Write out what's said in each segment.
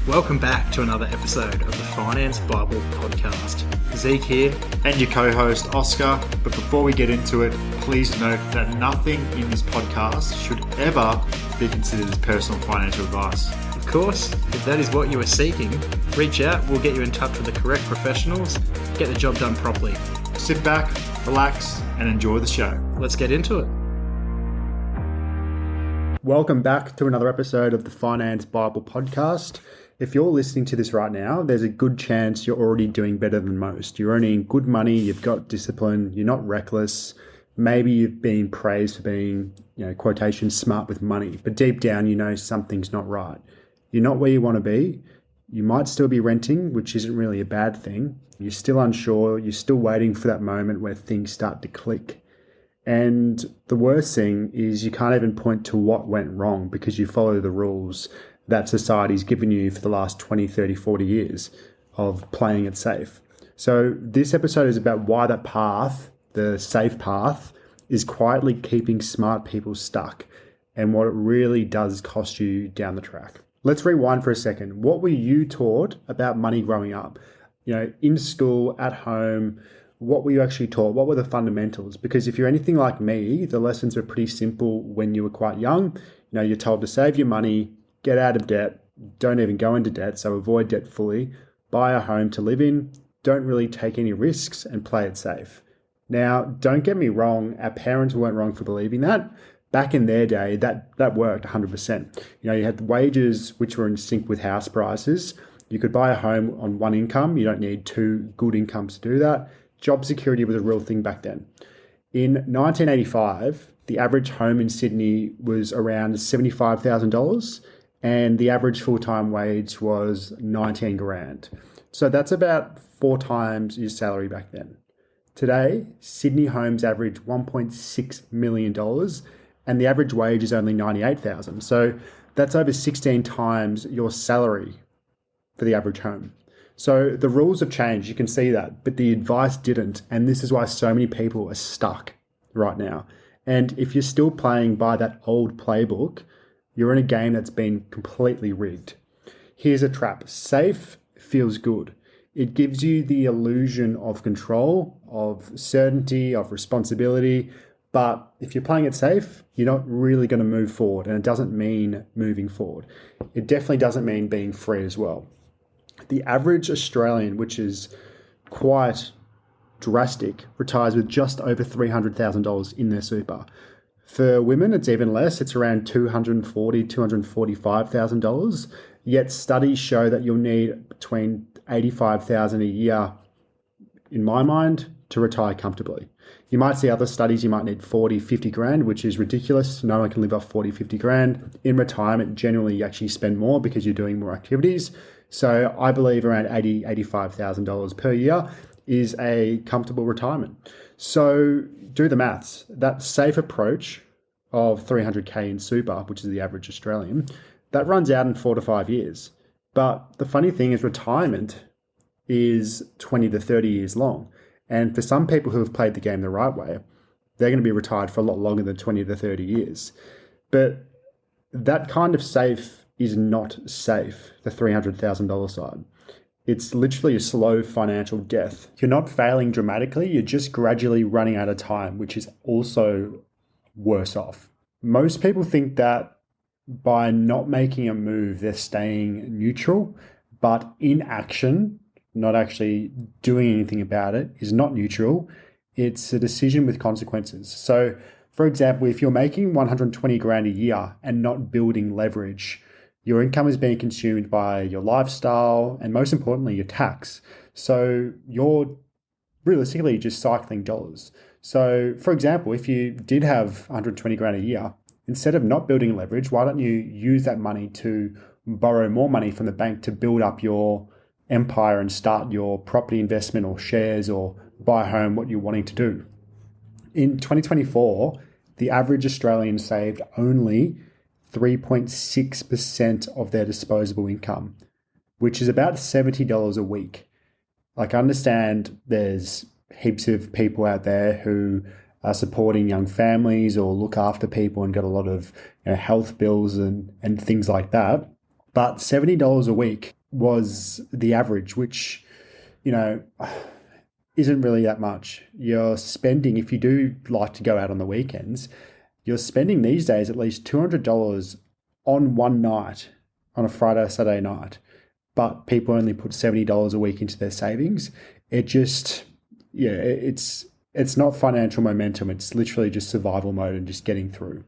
Welcome back to another episode of the Finance Bible podcast. Zeke here. And your co-host, Oscar. But before we get into it, please note that nothing in this podcast should ever be considered as personal financial advice. Of course, if that is what you are seeking, reach out, we'll get you in touch with the correct professionals, get the job done properly. Sit back, relax, and enjoy the show. Let's get into it. Welcome back to another episode of the Finance Bible podcast. If you're listening to this right now, there's a good chance you're already doing better than most. You're earning good money, you've got discipline, you're not reckless. Maybe you've been praised for being, quotation, smart with money, but deep down you know something's not right. You're not where you want to be. You might still be renting, which isn't really a bad thing. You're still unsure, you're still waiting for that moment where things start to click. And the worst thing is you can't even point to what went wrong because you follow the rules that society's given you for the last 20, 30, 40 years of playing it safe. So this episode is about why that path, the safe path, is quietly keeping smart people stuck and what it really does cost you down the track. Let's rewind for a second. What were you taught about money growing up? In school, at home, what were you actually taught? What were the fundamentals? Because if you're anything like me, the lessons were pretty simple when you were quite young. You're told to save your money, get out of debt, don't even go into debt, so avoid debt fully, buy a home to live in, don't really take any risks and play it safe. Now, don't get me wrong, our parents weren't wrong for believing that. Back in their day, that worked 100%. You had wages which were in sync with house prices. You could buy a home on one income. You don't need two good incomes to do that. Job security was a real thing back then. In 1985, the average home in Sydney was around $75,000 and the average full-time wage was 19 grand. So that's about 4 times your salary back then. Today, Sydney homes average $1.6 million and the average wage is only $98,000. So that's over 16 times your salary for the average home. So the rules have changed, you can see that, but the advice didn't. And this is why so many people are stuck right now. And if you're still playing by that old playbook, you're in a game that's been completely rigged. Here's a trap. Safe feels good. It gives you the illusion of control, of certainty, of responsibility. But if you're playing it safe, you're not really going to move forward. And it doesn't mean moving forward. It definitely doesn't mean being free as well. The average Australian, which is quite drastic, retires with just over $300,000 in their super. For women, it's even less. It's around $240,000, $245,000. Yet studies show that you'll need between $85,000 a year, in my mind, to retire comfortably. You might see other studies, you might need 40, 50 grand, which is ridiculous. No one can live off 40, 50 grand. In retirement, generally you actually spend more because you're doing more activities. So I believe around $80,000, $85,000 per year is a comfortable retirement. So do the maths. That safe approach of 300K in super, which is the average Australian, that runs out in 4 to 5 years. But the funny thing is retirement is 20 to 30 years long. And for some people who have played the game the right way, they're going to be retired for a lot longer than 20 to 30 years. But that kind of safe is not safe, the $300,000 side. It's literally a slow financial death. You're not failing dramatically, you're just gradually running out of time, which is also worse off. Most people think that by not making a move, they're staying neutral, but inaction, not actually doing anything about it, is not neutral. It's a decision with consequences. So, for example, if you're making 120 grand a year and not building leverage, your income is being consumed by your lifestyle and, most importantly, your tax. So you're realistically just cycling dollars. So, for example, if you did have 120 grand a year, instead of not building leverage, why don't you use that money to borrow more money from the bank to build up your empire and start your property investment or shares or buy a home, what you're wanting to do? In 2024, the average Australian saved only 3.6% of their disposable income, which is about $70 a week. Like, I understand there's heaps of people out there who are supporting young families or look after people and got a lot of health bills and things like that. But $70 a week was the average, which, you know, isn't really that much. You're spending, if you do like to go out on the weekends, you're spending these days at least $200 on one night, on a Friday or Saturday night, but people only put $70 a week into their savings. It just, yeah, it's not financial momentum. It's literally just survival mode and just getting through.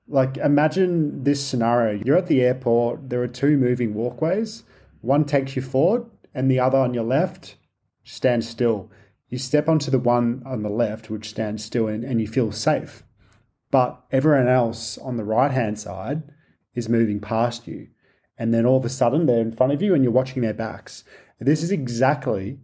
Like, imagine this scenario. You're at the airport. There are two moving walkways. One takes you forward and the other on your left stands still. You step onto the one on the left, which stands still, and you feel safe. But everyone else on the right-hand side is moving past you. And then all of a sudden they're in front of you and you're watching their backs. This is exactly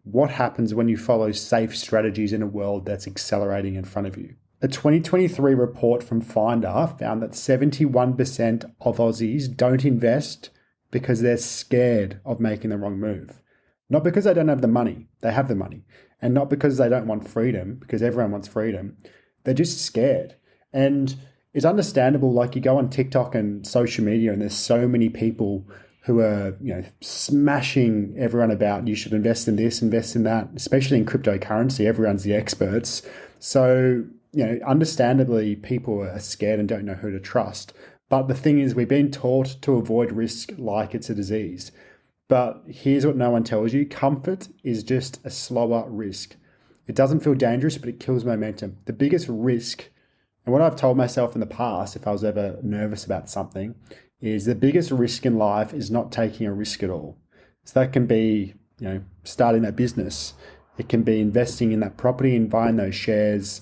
what happens when you follow safe strategies in a world that's accelerating in front of you. A 2023 report from Finder found that 71% of Aussies don't invest because they're scared of making the wrong move. Not because they don't have the money, they have the money. And not because they don't want freedom, because everyone wants freedom. They're just scared. And it's understandable, like you go on TikTok and social media and there's so many people who are, smashing everyone about you should invest in this, invest in that, especially in cryptocurrency. Everyone's the experts. So, understandably, people are scared and don't know who to trust. But the thing is, we've been taught to avoid risk like it's a disease. But here's what no one tells you. Comfort is just a slower risk. It doesn't feel dangerous, but it kills momentum. The biggest risk, and what I've told myself in the past, if I was ever nervous about something, is the biggest risk in life is not taking a risk at all. So that can be, starting that business. It can be investing in that property and buying those shares,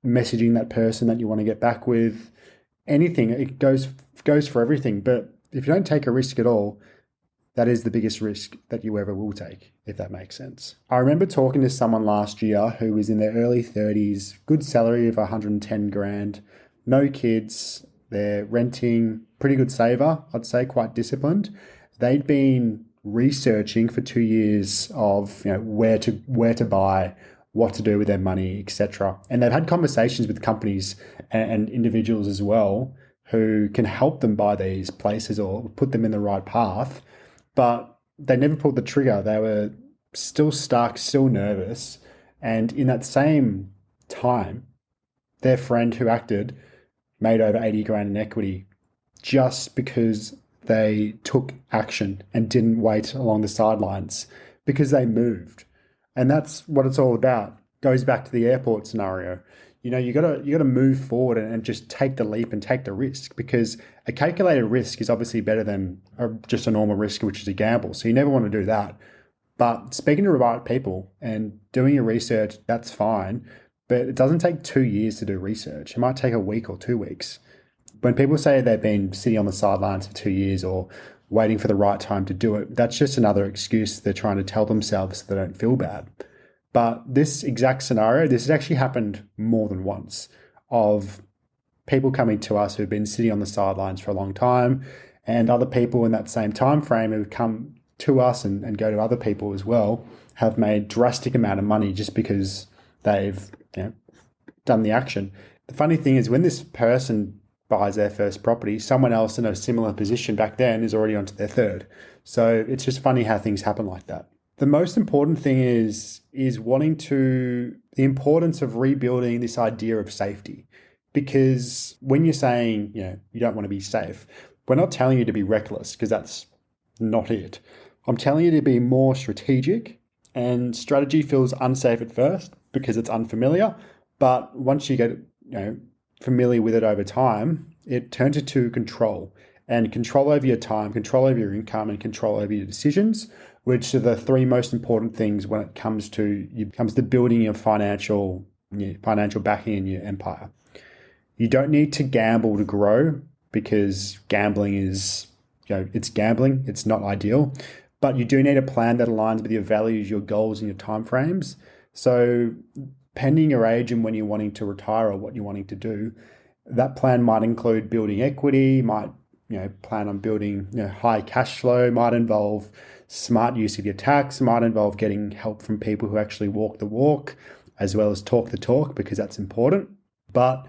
messaging that person that you want to get back with, anything. It goes for everything. But if you don't take a risk at all, that is the biggest risk that you ever will take, if that makes sense. I remember talking to someone last year who was in their early 30s, good salary of 110 grand, no kids, they're renting, pretty good saver, I'd say, quite disciplined. They'd been researching for 2 years of where to buy, what to do with their money, etc. And they've had conversations with companies and individuals as well who can help them buy these places or put them in the right path. But they never pulled the trigger. They were still stuck, still nervous. And in that same time, their friend who acted made over 80 grand in equity just because they took action and didn't wait along the sidelines, because they moved. And that's what it's all about. Goes back to the airport scenario. You gotta move forward and just take the leap and take the risk, because a calculated risk is obviously better than just a normal risk, which is a gamble. So you never want to do that. But speaking to the right people and doing your research, that's fine. But it doesn't take 2 years to do research. It might take a week or 2 weeks. When people say they've been sitting on the sidelines for 2 years or waiting for the right time to do it, that's just another excuse they're trying to tell themselves so they don't feel bad. But this exact scenario, this has actually happened more than once, of people coming to us who've been sitting on the sidelines for a long time, and other people in that same time frame who've come to us and go to other people as well, have made drastic amount of money just because they've done the action. The funny thing is, when this person buys their first property, someone else in a similar position back then is already onto their third. So it's just funny how things happen like that. The most important thing is the importance of rebuilding this idea of safety. Because when you're saying, you don't want to be safe, we're not telling you to be reckless, because that's not it. I'm telling you to be more strategic, and strategy feels unsafe at first because it's unfamiliar. But once you get, familiar with it over time, it turns into control, and control over your time, control over your income, and control over your decisions, which are the three most important things when it comes to building your financial backing in your empire. You don't need to gamble to grow, because gambling is, it's gambling. It's not ideal, but you do need a plan that aligns with your values, your goals, and your timeframes. So pending your age and when you're wanting to retire or what you're wanting to do, that plan might include building equity, might plan on building high cash flow, might involve smart use of your tax, might involve getting help from people who actually walk the walk, as well as talk the talk, because that's important. But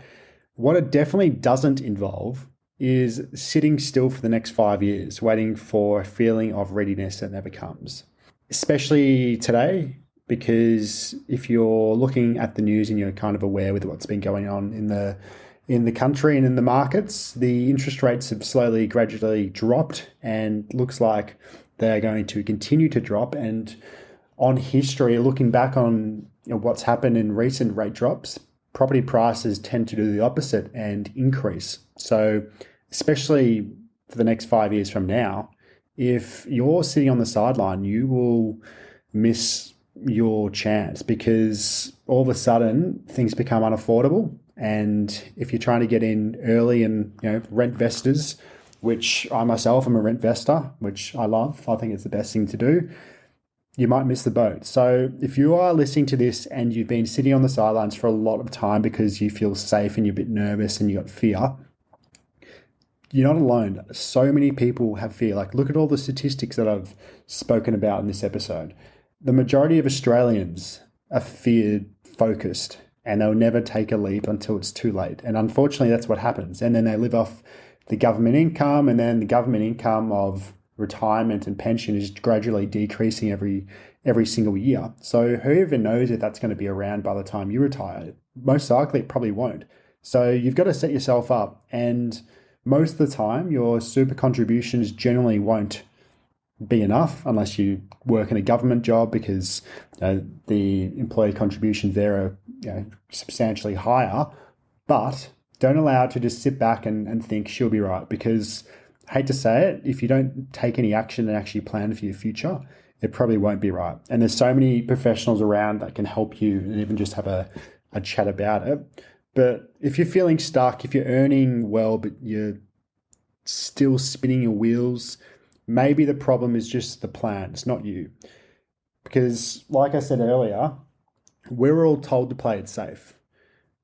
what it definitely doesn't involve is sitting still for the next 5 years, waiting for a feeling of readiness that never comes. Especially today, because if you're looking at the news and you're kind of aware with what's been going on in the country and in the markets, the interest rates have slowly, gradually dropped, and looks like they're going to continue to drop. And on history, looking back on what's happened in recent rate drops, property prices tend to do the opposite and increase. So especially for the next 5 years from now, if you're sitting on the sideline, you will miss your chance, because all of a sudden things become unaffordable. And if you're trying to get in early and rent vestors, which I myself am a rent vestor, which I love, I think it's the best thing to do, you might miss the boat. So if you are listening to this and you've been sitting on the sidelines for a lot of time because you feel safe and you're a bit nervous and you got fear, you're not alone. So many people have fear. Like, look at all the statistics that I've spoken about in this episode. The majority of Australians are fear focused, and they'll never take a leap until it's too late. And unfortunately, that's what happens. And then they live off the government income, and then the government income of retirement and pension is gradually decreasing every single year. So who even knows if that's going to be around by the time you retire? Most likely it probably won't. So you've got to set yourself up, and most of the time your super contributions generally won't be enough unless you work in a government job, because the employee contributions there are substantially higher. But don't allow it to just sit back and think she'll be right, because I hate to say it, if you don't take any action and actually plan for your future, it probably won't be right. And there's so many professionals around that can help you and even just have a chat about it. But if you're feeling stuck, if you're earning well, but you're still spinning your wheels, maybe the problem is just the plan. It's not you. Because like I said earlier, we're all told to play it safe.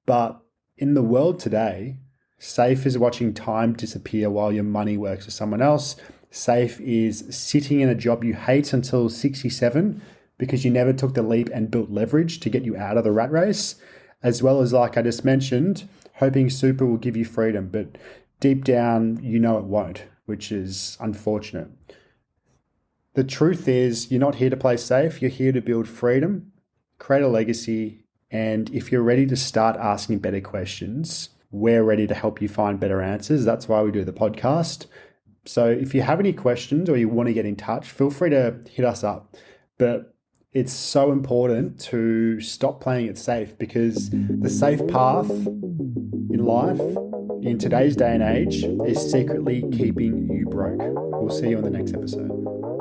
But in the world today, safe is watching time disappear while your money works for someone else. Safe is sitting in a job you hate until 67 because you never took the leap and built leverage to get you out of the rat race. As well as, like I just mentioned, hoping super will give you freedom, but deep down, you know it won't, which is unfortunate. The truth is, you're not here to play safe. You're here to build freedom, create a legacy, and if you're ready to start asking better questions, we're ready to help you find better answers. That's why we do the podcast. So if you have any questions or you want to get in touch, feel free to hit us up. But it's so important to stop playing it safe, because the safe path in life in today's day and age is secretly keeping you broke. We'll see you on the next episode.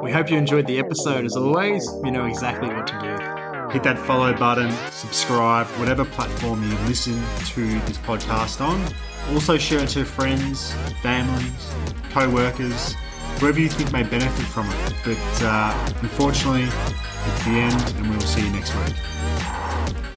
We hope you enjoyed the episode. As always, you know exactly what to do. Hit that follow button, subscribe, whatever platform you listen to this podcast on. Also share it to friends, families, co-workers, whoever you think may benefit from it. But unfortunately, it's the end, and we will see you next week.